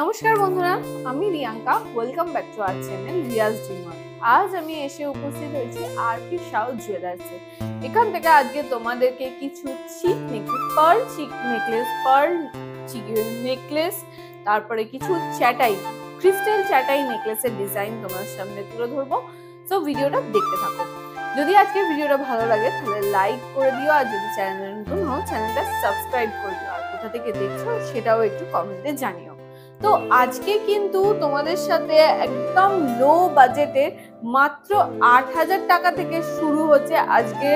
নমস্কার বন্ধুরা, আমি Riyanka. Welcome back to our channel Riyaz dreamer. আজ আমি এসে উপস্থিত হয়েছি আরপি সাউথ জুয়েলার্সে। এখান থেকে আজকে তোমাদেরকে কিছু চিক নেকলেস, পার্ল নেকলেস, তারপরে কিছু চ্যাটাই, ক্রিস্টাল চ্যাটাই নেকলেসের ডিজাইন তোমার সামনে তুলে ধরবো। তো ভিডিওটা দেখতে থাকো। যদি আজকে ভিডিওটা ভালো লাগে তাহলে লাইক করে দিও, আর যদি চ্যানেল নতুন হও চ্যানেলটা সাবস্ক্রাইব করে দিও, আর কোথা থেকে দেখছো সেটাও একটু কমেন্টে জানিও। তো আজকে কিন্তু তোমাদের সাথে একদম লো বাজেটে মাত্র ৮,০০০ টাকা থেকে শুরু হচ্ছে আজকে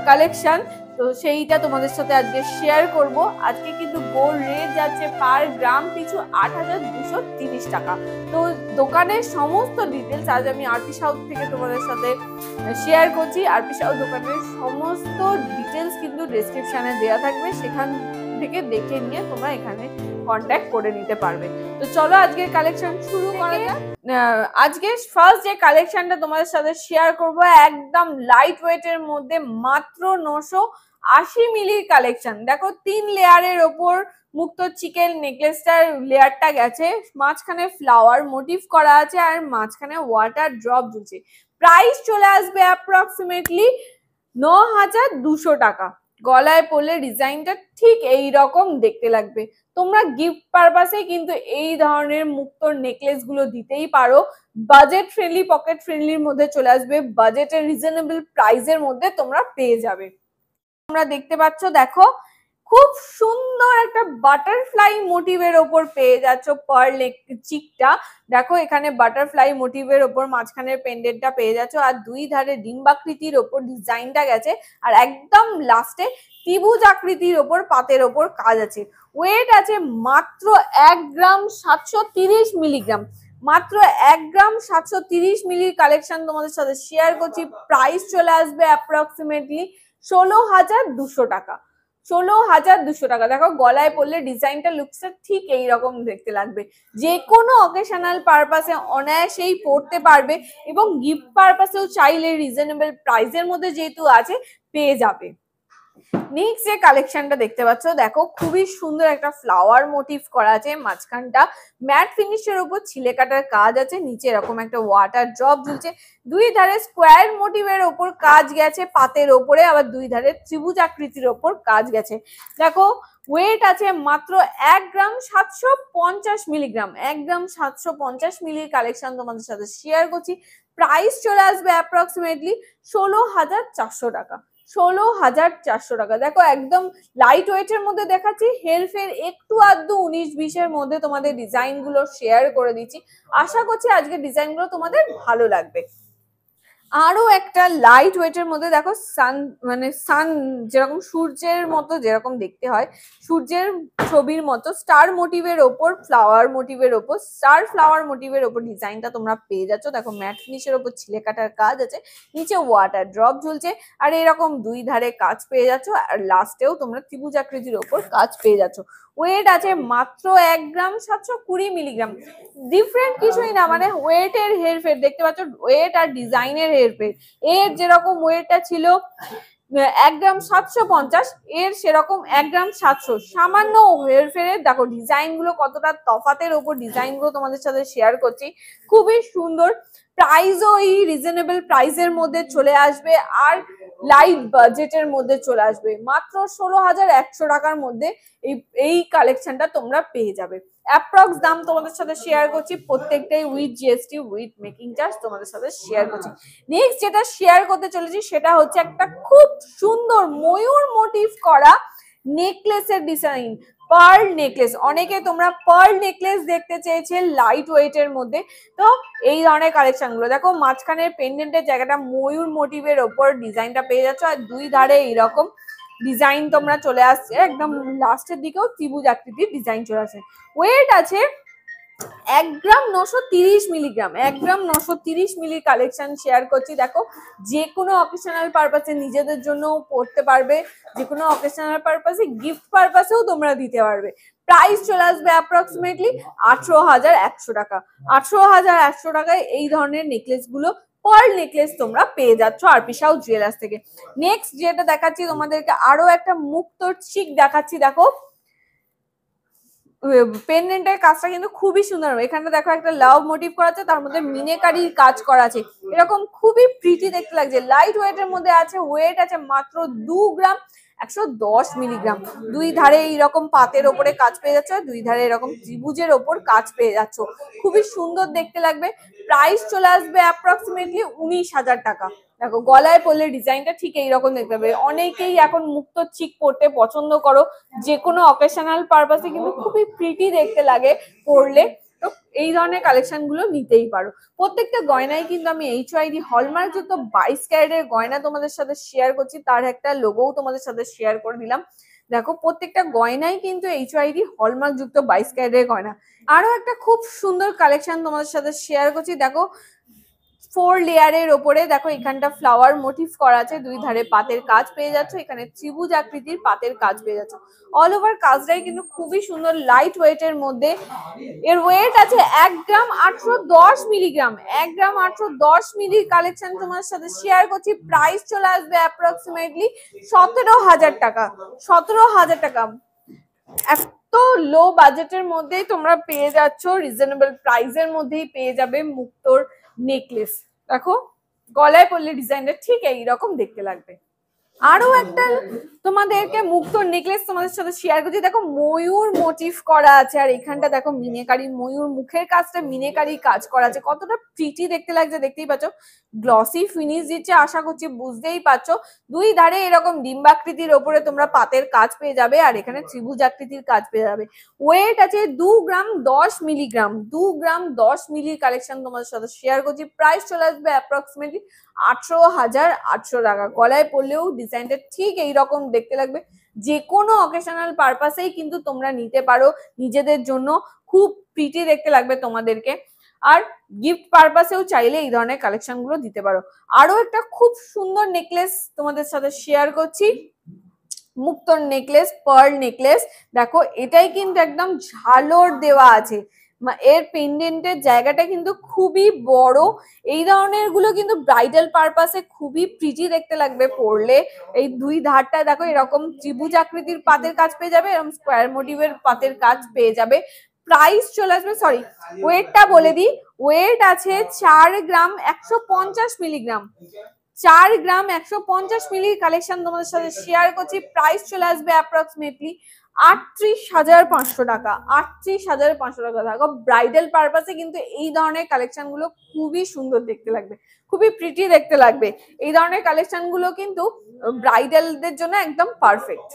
কালেকশন। তো সেইটা তোমাদের সাথে আজকে শেয়ার করব। আজকে কিন্তু গোল্ড রেট যাচ্ছে পার গ্রাম পিছু ৮,২৩০ টাকা। তো দোকানের সমস্ত ডিটেলস আজ আমি আরপি সাউথ থেকে তোমাদের সাথে শেয়ার করছি। আরপি সাউথ দোকানের সমস্ত ডিটেলস কিন্তু ডেসক্রিপশনে দেওয়া থাকবে, সেখান থেকে দেখে নিয়ে তোমরা এখানে কন্ট্যাক্ট করে নিতে পারবে। তো চলো আজকের কালেকশন শুরু করা যাক। আজকে ফার্স্ট যে কালেকশনটা তোমাদের সাথে শেয়ার করব একদম লাইট ওয়েটের মধ্যে মাত্র 980 মিলির কালেকশন। দেখো 3 লেয়ারের ওপর মুক্ত চিকেন নেকলেসটার লেয়ারটা গেছে, মাঝখানে ফ্লাওয়ার মোটিভ করা আছে আর মাঝখানে ওয়াটার ড্রপ ঝুলছে। প্রাইস চলে আসবে অ্যাপ্রক্সিমেটলি 9,200 টাকা। গলায় পরলে ডিজাইনটা ঠিক এই রকম দেখতে লাগবে। তোমরা গিফট পারপাসে কিন্তু এই ধরনের মুক্তোর নেকলেস গুলো দিতেই পারো। বাজেট ফ্রেন্ডলি, পকেট ফ্রেন্ডলির মধ্যে চলে আসবে, বাজেটের রিজনেবল প্রাইসের মধ্যে তোমরা পেয়ে যাবে। তোমরা দেখতে পাচ্ছ, দেখো খুব সুন্দর একটা বাটারফ্লাই মোটিভের ওপর পেয়ে যাচ্ছ পার্ল চিকটা। দেখো এখানে বাটারফ্লাই মোটিভের ওপর মাঝখানের পেন্ডেন্টটা পেয়ে যাচ্ছ, আর দুই ধারে ডিম্বাকৃতির ওপর ডিজাইনটা গেছে, আর একদম লাস্টে ত্রিভুজ আকৃতির ওপর পাতের ওপর কাজ আছে। ওয়েট আছে মাত্র 1 গ্রাম 730 মিলিগ্রাম। মাত্র 1 গ্রাম 730 মিলির কালেকশন তোমাদের সাথে শেয়ার করছি। প্রাইস চলে আসবে অ্যাপ্রক্সিমেটলি 16,200 টাকা। 16,200 টাকা। দেখো গলায় পরলে ডিজাইনটা লুকসটা ঠিক এইরকম দেখতে লাগবে। যে কোনো অকেশনাল পারপাসে অনায়াসেই পরতে পারবে, এবং গিফট পারপাসেও চাইলে রিজনেবল প্রাইসের মধ্যে যেহেতু আছে পেয়ে যাবে। নেক্সট যে কালেকশনটা দেখতে পাচ্ছ, দেখো খুবই সুন্দর একটা ফ্লাওয়ার মোটিভ করা আছে, মাঝখানটা ম্যাট ফিনিশের উপর ছিলে কাটার কাজ আছে, নিচে এরকম একটা ওয়াটার ড্রপ ঝুলছে, দুই ধারে স্কোয়ার মোটিভের ওপর কাজ গেছে পাতের ওপরে, আবার দুই ধারে ত্রিভুজ আকৃতির ওপর কাজ গেছে। দেখো ওয়েট আছে মাত্র 1 গ্রাম 750 মিলিগ্রাম। 1 গ্রাম 750 মিলির কালেকশন তোমাদের সাথে শেয়ার করছি। প্রাইস চলে আসবে অ্যাপ্রক্সিমেটলি 16,400 টাকা। 16,400 টাকা। দেখো একদম লাইট ওয়েটের মধ্যে দেখাচ্ছি, হেলফের একটু আধটু 19-20-এর মধ্যে তোমাদের ডিজাইন গুলো শেয়ার করে দিচ্ছি। আশা করছি আজকের ডিজাইন গুলো তোমাদের ভালো লাগবে। আরো একটা লাইট ওয়েটের মধ্যে দেখো সান যেরকম সূর্যের মতো যেরকম দেখতে হয়, সূর্যের ছবির মতো স্টার মোটিভের ওপর ফ্লাওয়ার মোটিভের ওপর স্টার ফ্লাওয়ার মোটিভের ওপর ডিজাইনটা তোমরা পেয়ে যাচ্ছ। দেখো ম্যাট ফিনিশের ওপর ছিলে কাটার কাজ আছে, নিচে ওয়াটার ড্রপ ঝুলছে, আর এরকম দুই ধারে কাজ পেয়ে যাচ্ছ, আর লাস্টেও তোমরা ত্রিভুজ আকৃতির ওপর কাজ পেয়ে যাচ্ছ। ওয়েট আছে মাত্র 1 গ্রাম 720 মিলিগ্রাম। ডিফারেন্ট কিছুই না, মানে ওয়েটের হেরফের দেখতে পাচ্ছ, ওয়েট আর ডিজাইনের হেরফের। এর যেরকম ওয়েটটা ছিল 1 গ্রাম 750, এর সেরকম 1 গ্রাম 700, সামান্য হেরফেরের। দেখো ডিজাইন গুলো কতটা তফাতের ওপর ডিজাইন গুলো তোমাদের সাথে শেয়ার করছি, খুবই সুন্দর। প্রাইসও এই রিজনেবল প্রাইসের মধ্যে চলে আসবে, আর লাইট বাজেটের মধ্যে চলে আসবে। মাত্র 16,100 টাকার মধ্যে এই কালেকশনটা তোমরা পেয়ে যাবে। অ্যাপ্রক্স দাম তোমাদের সাথে শেয়ার করছি, প্রত্যেকটাই with GST with making charge তোমাদের সাথে শেয়ার করছি। নেক্সট যেটা শেয়ার করতে চলেছি সেটা হচ্ছে একটা খুব সুন্দর ময়ূর মোটিভ করা নেকলেসের ডিজাইন, পার্ল নেকলেস। অনেকে তোমরা পার্ল নেকলেস দেখতে চেয়েছে লাইট ওয়েটের মধ্যে, তো এই ধরনের কালেকশন গুলো দেখো, মাঝখানের পেন্ডেন্টের জায়গাটা ময়ূর মোটিভের ওপর ডিজাইনটা পেয়ে যাচ্ছ, আর দুই ধারে এইরকম ডিজাইন তোমরা চলে আসছে, একদম লাস্টের দিকেও ত্রিভুজ আকৃতির ডিজাইন চলে আসে। ওয়েট আছে 1 গ্রাম 930 মিলিগ্রাম। 1 গ্রাম 930 মিলির কালেকশন শেয়ার করছি। দেখো যে কোনো অকেশনাল পারপাসে নিজেদের জন্য পড়তে পারবে, যে কোনো অকেশনাল পারপাসে গিফট পারপাসেও তোমরা দিতে পারবে। প্রাইস চলে আসবে অ্যাপ্রক্সিমেটলি 18,100 টাকা। 18,100 টাকায় এই ধরনের নেকলেস গুলো, পার্ল নেকলেস তোমরা পেয়ে যাচ্ছ আরপি সাউথ জুয়েলার্স থেকে। নেক্সট যেটা দেখাচ্ছি তোমাদেরকে, আরো একটা মুক্তোর চিক দেখাচ্ছি। দেখো পেন্ডেন্টের কাজটা কিন্তু খুবই সুন্দর। এখানে দেখো একটা লাভ মোটিভ করা আছে, তার মধ্যে মিনেকারির কাজ করা আছে, এরকম খুবই প্রিটি দেখতে লাগছে। লাইট ওয়েটের মধ্যে আছে, ওয়েট আছে মাত্র 2 গ্রাম 110 মিলিগ্রাম। দুই ধারে এইরকম পাতের ওপরে কাজ পেয়ে যাচ্ছ, দুই ধারে এরকম ত্রিভুজের ওপর কাজ পেয়ে যাচ্ছ, খুবই সুন্দর দেখতে লাগবে। প্রাইস চলে আসবে অ্যাপ্রক্সিমেটলি 19,000 টাকা। দেখো গলায় পরলে ডিজাইনটা ঠিক এইরকম দেখতে হবে। অনেকেই এখন মুক্ত চিক পরতে পছন্দ করো, যে কোনো অকেশনাল পারপাসে কিন্তু খুবই প্রিটি দেখতে লাগে পরলে, তো এই ধরনের কালেকশন গুলো নিতেই পারো। প্রত্যেকটা গয়নায় কিন্তু আমি HYD হলমার্ক যুক্ত 22 ক্যারেটের গয়না তোমাদের সাথে শেয়ার করছি, তার একটা লোগোও তোমাদের সাথে শেয়ার করে দিলাম। দেখো প্রত্যেকটা গয়নায় কিন্তু HYD হলমার্ক যুক্ত 22 ক্যারেটের গয়না। আরো একটা খুব সুন্দর কালেকশন তোমাদের সাথে শেয়ার করছি। দেখো 4 লেয়ারের ওপরে দেখো এখানটা ফ্লাওয়ার মোটিভ করা আছে, দুই ধারে পাতের কাজ পেয়ে যাচ্ছ, এখানে ত্রিভুজ আকৃতির পাতের কাজ পেয়ে যাচ্ছ। অল ওভার কাজটাই কিন্তু খুবই সুন্দর লাইট ওয়েটের মধ্যে। এর ওয়েট আছে 1 গ্রাম 810 মিলিগ্রাম। 1 গ্রাম 810 মিলি কালেকশন তোমার সাথে শেয়ার করছি। প্রাইস চলে আসবে অ্যাপ্রক্সিমেটলি 17,000 টাকা। 17,000 টাকা এত লো বাজেটের মধ্যেই তোমরা পেয়ে যাচ্ছ, রিজনেবল প্রাইসের মধ্যেই পেয়ে যাবে মুক্তোর নেকলেস। দেখো গলায় পরলে ডিজাইনটা ঠিক এইরকম দেখতে লাগবে। আরো একটা তোমাদেরকে মুক্তোর নেকলেস তোমাদের সাথে শেয়ার করছি। দেখো ময়ূর মোটিভ করা আছে, আর এখানটা দেখো মিনেকারি, ময়ূর মুখের কাজটা মিনেকারি কাজ করা আছে, কতটা প্রিটি দেখতে লাগছে দেখতেই পাচ্ছ। গ্লসি ফিনিশ দিচ্ছে, আশা করছি বুঝতেই পারছো। দুই ধারে এরকম ডিম্বাকৃতির ওপরে তোমরা পাতের কাজ পেয়ে যাবে, আর এখানে ত্রিভুজ আকৃতির কাজ পেয়ে যাবে। ওয়েট আছে 2 গ্রাম 10 মিলিগ্রাম। 2 গ্রাম 10 মিলির কালেকশন তোমাদের সাথে শেয়ার করছি। প্রাইস চলে আসবে অ্যাপ্রক্সিমেটলি 18,800 টাকা। গলায় পরলেও ডিজাইনটা ঠিক এইরকম দেখতে লাগবে। যে কোনো অকেশনাল পারপাসেই কিন্তু তোমরা নিতে পারো নিজেদের জন্য, খুব প্রিটি দেখতে লাগবে তোমাদেরকে। আর গিফট পারপাসেও চাইলে এই ধরনের কালেকশন গুলো দিতে পারো। আরো একটা খুব সুন্দর নেকলেস তোমাদের সাথে শেয়ার করছি, মুক্তোর নেকলেস, পার্ল নেকলেস। দেখো এটাই কিন্তু একদম ঝালর দেওয়া আছে, এর পেন্ডেন্টের জায়গাটা কিন্তু খুবই বড়। এই ধরনের গুলো কিন্তু ব্রাইডাল পারপাসে খুবই প্রিটি দেখতে লাগবে পরলে। এই দুই ধারটা দেখো এরকম ত্রিভুজ আকৃতির পাতের কাজ পেয়ে যাবে, এরকম স্কোয়ার মোটিভের পাতের কাজ পেয়ে যাবে। প্রাইস চলে আসবে, সরি ওয়েটটা বলে দিই, ওয়েট আছে 4 গ্রাম 150 মিলিগ্রাম। 4 গ্রাম 150 মিলির কালেকশন তোমাদের সাথে শেয়ার করছি। প্রাইস চলে আসবে অ্যাপ্রক্সিমেটলি 38,500 টাকা। 38,500 টাকা। দেখো ব্রাইডাল পারপাসে কিন্তু এই ধরনের কালেকশন গুলো খুবই সুন্দর দেখতে লাগবে, খুবই প্রিটি দেখতে লাগবে। এই ধরনের কালেকশন গুলো কিন্তু ব্রাইডালদের জন্য একদম পারফেক্ট।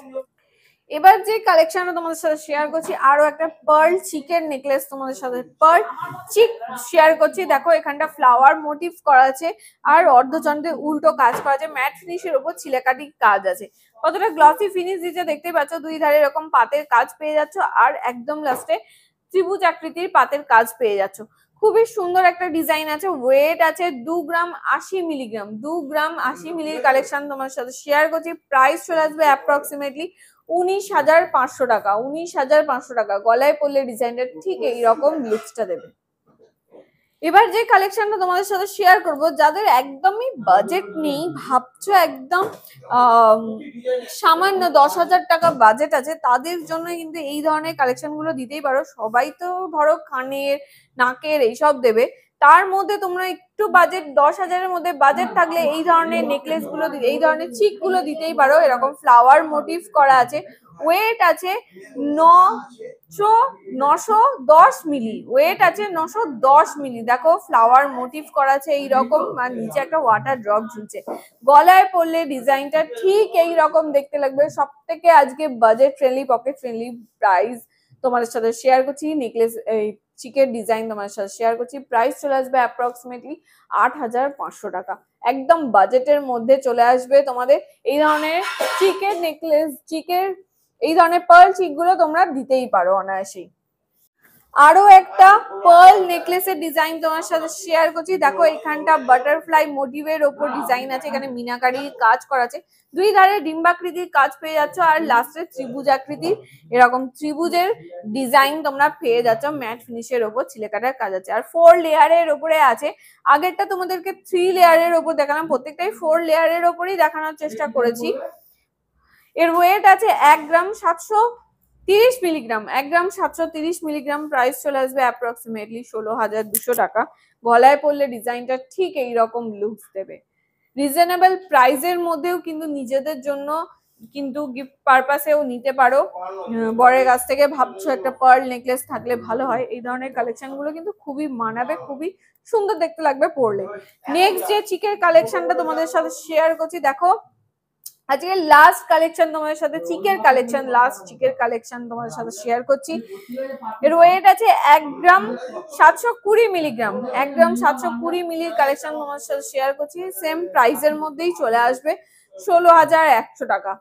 এবার যে কালেকশনটা তোমাদের সাথে শেয়ার করছি, আরো একটা পার্ল চিকের নেকলেস তোমাদের সাথে পার্ল চিক শেয়ার করছি। দেখো এখানটা ফ্লাওয়ার মোটিভ করা আছে, আর অর্ধচন্দ্রে উল্টো কাজ করা আছে, ম্যাট ফিনিশের উপর ছিলেকাটি কাজ আছে, কতটা গ্লসি ফিনিশ দিচ্ছে দেখতেই পাচ্ছ। দুই ধারে এরকম পাতের কাজ পেয়ে যাচ্ছ, আর একদম লাস্টে ত্রিভুজ আকৃতির পাতের কাজ পেয়ে যাচ্ছ। খুবই সুন্দর একটা ডিজাইন আছে। ওয়েট আছে 2 গ্রাম 80 মিলিগ্রাম। 2 গ্রাম 80 মিলির কালেকশন তোমার সাথে শেয়ার করছি। প্রাইস চলে আসবে অ্যাপ্রক্সিমেটলি 19,500 টাকা। 19,500 টাকা। গলায় পরলে ডিজাইনটা ঠিক এইরকম লুকসটা দেবে। এবার যে কালেকশনটা তোমাদের সাথে শেয়ার করব, যাদের একদমই বাজেট নেই, ভাবছো একদম সামান্য 10,000 টাকা বাজেট আছে, তাদের জন্য কিন্তু এই ধরনের কালেকশন গুলো দিতেই পারো। সবাই তো ধরো কানের নাকের এইসব দেবে, তার মধ্যে তোমরা একটু বাজেট 10,000-এর মধ্যে বাজেট থাকলে এই ধরনের নেকলেস গুলো, এই ধরনের চিক গুলো দিতেই পারো। এরকম ফ্লাওয়ার মোটিভ করা আছে, ওয়েট আছে 910 মিলি। ওয়েট আছে 910 মিলি। দেখো ফ্লাওয়ার মোটিভ করা আছে এইরকম, আর নিচে একটা ওয়াটার ড্রপ ঝুলছে। গলায় পরলে ডিজাইনটা ঠিক এইরকম দেখতে লাগবে। সব থেকে আজকে budget friendly, pocket friendly price তোমাদের সাথে শেয়ার করছি। নেকলেস এই চিকের ডিজাইন তোমাদের সাথে শেয়ার করছি। প্রাইস চলে আসবে অ্যাপ্রক্সিমেটলি 8,500 টাকা। একদম বাজেটের মধ্যে চলে আসবে তোমাদের। এই ধরনের চিকের নেকলেস, চিকের এই ধরনের পার্ল চিক গুলো তোমরা দিতেই পারো অনায়াসেই। আরো একটা পার্ল নেকলেসের ডিজাইন তোমার সাথে শেয়ার করছি। দেখো এখানটা বাটারফ্লাই মোটিভের ওপর ডিজাইন আছে, এখানে মিনাকারি কাজ করা আছে, দুই ধারে ডিম্বাকৃতির কাজ পেয়ে যাচ্ছ, আর লাস্টে ত্রিভুজ আকৃতির এরকম ত্রিভুজের ডিজাইন তোমরা পেয়ে যাচ্ছ। ম্যাট ফিনিশের ওপর ছিলেকাটার কাজ আছে, আর 4 লেয়ারের ওপরে আছে। আগেরটা তোমাদেরকে 3 লেয়ারের ওপর দেখালাম, প্রত্যেকটাই 4 লেয়ারের ওপরেই দেখানোর চেষ্টা করেছি। এর ওয়েট আছে 1 গ্রাম 700 30 মিলিগ্রাম, 1 গ্রাম 730 মিলিগ্রাম, প্রাইস চলে আসবে অ্যাপ্রক্সিমেটলি 16,200 টাকা। গলায় পরলে ডিজাইনটা ঠিক এইরকম লুকস দেবে। রিজনেবল প্রাইসের মধ্যেও কিন্তু নিজেদের জন্য কিন্তু গিফট পারপাসেও নিতে পারো। বরের কাছ থেকে ভাবছো একটা পার্ল নেকলেস থাকলে ভালো হয়, এই ধরনের কালেকশন গুলো কিন্তু খুবই মানাবে, খুবই সুন্দর দেখতে লাগবে পরলে। নেক্সট যে চিকের কালেকশনটা তোমাদের সাথে শেয়ার করছি, দেখো আজকে লাস্ট কালেকশন তোমাদের সাথে চিকের কালেকশন, লাস্ট চিকের কালেকশন তোমাদের সাথে শেয়ার করছি। এর ওয়েট আছে 1 গ্রাম 720 মিলিগ্রাম, 1 গ্রাম 720 মিলির কালেকশন তোমাদের সাথে শেয়ার করছি। সেম প্রাইসের মধ্যেই চলে আসবে 16,100 টাকা,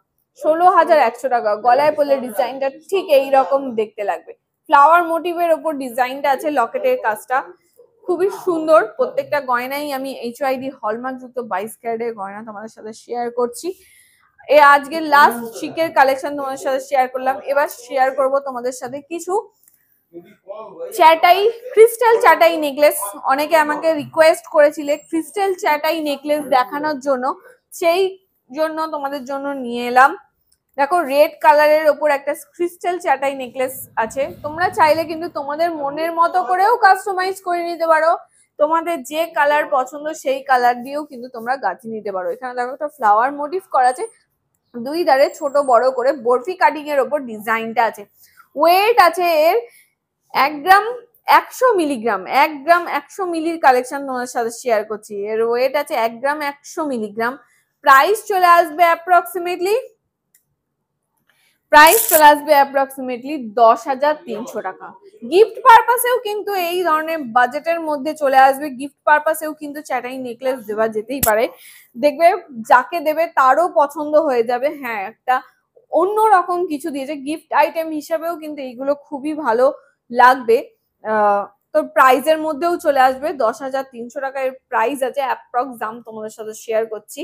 16,100 টাকা। গলায় পরলে ডিজাইনটা ঠিক এইরকম দেখতে লাগবে। ফ্লাওয়ার মোটিভের ওপর ডিজাইনটা আছে, লকেটের কাজটা খুবই সুন্দর। প্রত্যেকটা গয়নাই আমি HYD হলমার্ক যুক্ত 22 ক্যারেটের গয়না তোমাদের সাথে শেয়ার করছি। আজকে লাস্ট চিকের কালেকশন তোমাদের সাথে শেয়ার করলাম। এবার শেয়ার করব তোমাদের সাথে কিছু চাটাই, ক্রিস্টাল চাটাই নেকলেস। অনেকে আমাকে রিকোয়েস্ট করেছিলে ক্রিস্টাল চাটাই নেকলেস দেখানোর জন্য, সেই জন্য তোমাদের জন্য নিয়ে এলাম। দেখো রেড কালারের ওপর একটা ক্রিস্টাল চাটাই নেকলেস আছে। তোমরা চাইলে কিন্তু তোমাদের মনের মতো করেও কাস্টমাইজ করে নিতে পারো। তোমাদের যে কালার পছন্দ সেই কালার দিয়েও কিন্তু তোমরা গাঁথি নিতে পারো। এখানে দেখো একটা ফ্লাওয়ার মোটিভ করা আছে, দুই ধারে ছোট বড় করে বরফি কাটিং এর ওপর ডিজাইনটা আছে। ওয়েট আছে এর 1 গ্রাম 100 মিলিগ্রাম, 1 গ্রাম 100 মিলির কালেকশন তোমাদের সাথে শেয়ার করছি। এর ওয়েট আছে 1 গ্রাম 100 মিলিগ্রাম। প্রাইস চলে আসবে অ্যাপ্রক্সিমেটলি 10,300 টাকা। গিফট পারপাসেও কিন্তু এই ধরনের বাজেটের মধ্যে চলে আসবে। গিফট পারপাসেও কিন্তু চাটাই নেকলেস দেওয়া যেতেই পারে। দেখবে যাকে দেবে তারও পছন্দ হয়ে যাবে। হ্যাঁ, একটা অন্যরকম কিছু দিয়েছে, গিফট আইটেম হিসাবেও কিন্তু এইগুলো খুবই ভালো লাগবে। তো প্রাইজের মধ্যেও চলে আসবে 10,300 টাকা এর প্রাইস আছে। অ্যাপ্রক্স দাম তোমাদের সাথে শেয়ার করছি।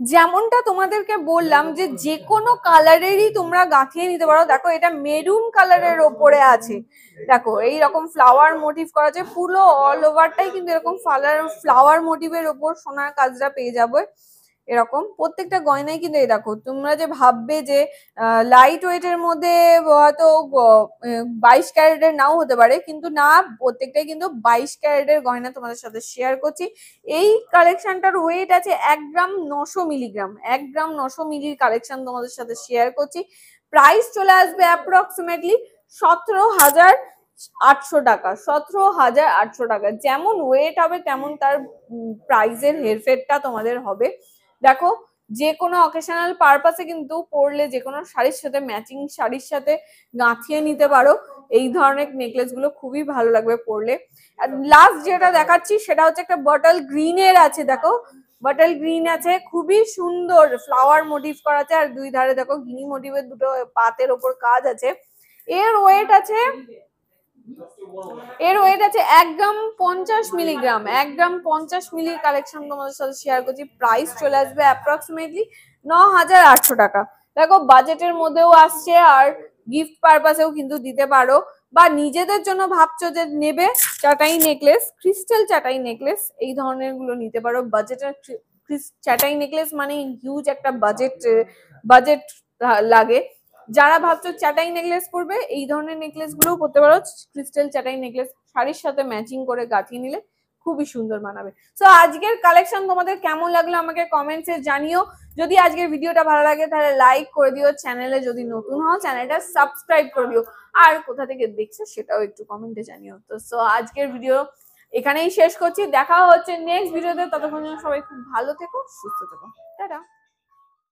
যেমনটা তোমাদেরকে বললাম যে যে কোনো কালারেরই তোমরা গাঁথিয়ে নিতে পারো। দেখো এটা মেরুন কালারের ওপরে আছে, দেখো এইরকম ফ্লাওয়ার মোটিভ করা আছে, পুরো অল ওভারটাই কিন্তু এরকম ফ্লাওয়ার মোটিভের ওপর সোনার কাজটা পেয়ে যাবে। এরকম প্রত্যেকটা গয়নাই কিন্তু এই দেখো, তোমরা যে ভাববে যে লাইট ওয়েটের মধ্যে হয়তো 22 ক্যারেটের নাও হতে পারে, কিন্তু না, প্রত্যেকটাই কিন্তু 22 ক্যারেটের গয়না তোমাদের সাথে শেয়ার করছি। এই কালেকশনটার ওয়েট আছে 1 গ্রাম 900 মিলিগ্রাম, 1 গ্রাম 900 মিলির কালেকশন তোমাদের সাথে শেয়ার করছি। প্রাইস চলে আসবে অ্যাপ্রক্সিমেটলি 17,800 টাকা, 17,800 টাকা। যেমন ওয়েট হবে তেমন তার প্রাইসের হেরফেরটা তোমাদের হবে। দেখো যে কোনো অকেশনাল পারপাসে কিন্তু পরলে যে কোনো শাড়ির সাথে, ম্যাচিং শাড়ির সাথে গাঁথিয়ে নিতে পারো। এই ধরনের নেকলেস গুলো খুবই ভালো লাগবে পরলে। আর লাস্ট যেটা দেখাচ্ছি সেটা হচ্ছে একটা বটল গ্রিনের আছে। দেখো বটল গ্রিন আছে, খুবই সুন্দর ফ্লাওয়ার মোটিভ করা আছে, আর দুই ধারে দেখো গিনি মোটিভের দুটো পাতের ওপর কাজ আছে। এর ওয়েট আছে 1 গ্রাম 50 মিলিগ্রাম, 1 গ্রাম 50 মিলির কালেকশন তোমাদের সাথে শেয়ার করছি। প্রাইস চলে আসবে অ্যাপ্রক্সিমেটলি 9,800 টাকা। দেখো বাজেটের মধ্যেও আসছে, আর গিফট পারপাসেও কিন্তু দিতে পারো, বা নিজেদের জন্য ভাবছো যে নেবে চাটাই নেকলেস, ক্রিস্টাল চাটাই নেকলেস, এই ধরনের গুলো নিতে পারো। বাজেটের চাটাই নেকলেস মানে হিউজ একটা বাজেট লাগে। যারা ভাবছো চাটাই নেকলেস পরবে, এই ধরনের নেকলেস গুলোও পরতে পারো। ক্রিস্টাল চাটাই নেকলেস শাড়ির সাথে ম্যাচিং করে গাঁথিয়ে নিলে খুবই সুন্দর মানাবে। সো আজকের কালেকশন তোমাদের কেমন লাগলো আমাকে কমেন্টসে জানিও। যদি আজকের ভিডিওটা ভালো লাগে তাহলে লাইক করে দিও, চ্যানেলে যদি নতুন হও চ্যানেলটা সাবস্ক্রাইব করে দিও, আর কোথা থেকে দেখছো সেটাও একটু কমেন্টে জানিও। তো সো আজকের ভিডিও এখানেই শেষ করছি, দেখা হচ্ছে নেক্সট ভিডিওতে। ততক্ষণ সবাই খুব ভালো থেকো, সুস্থ থেকো, টাটা।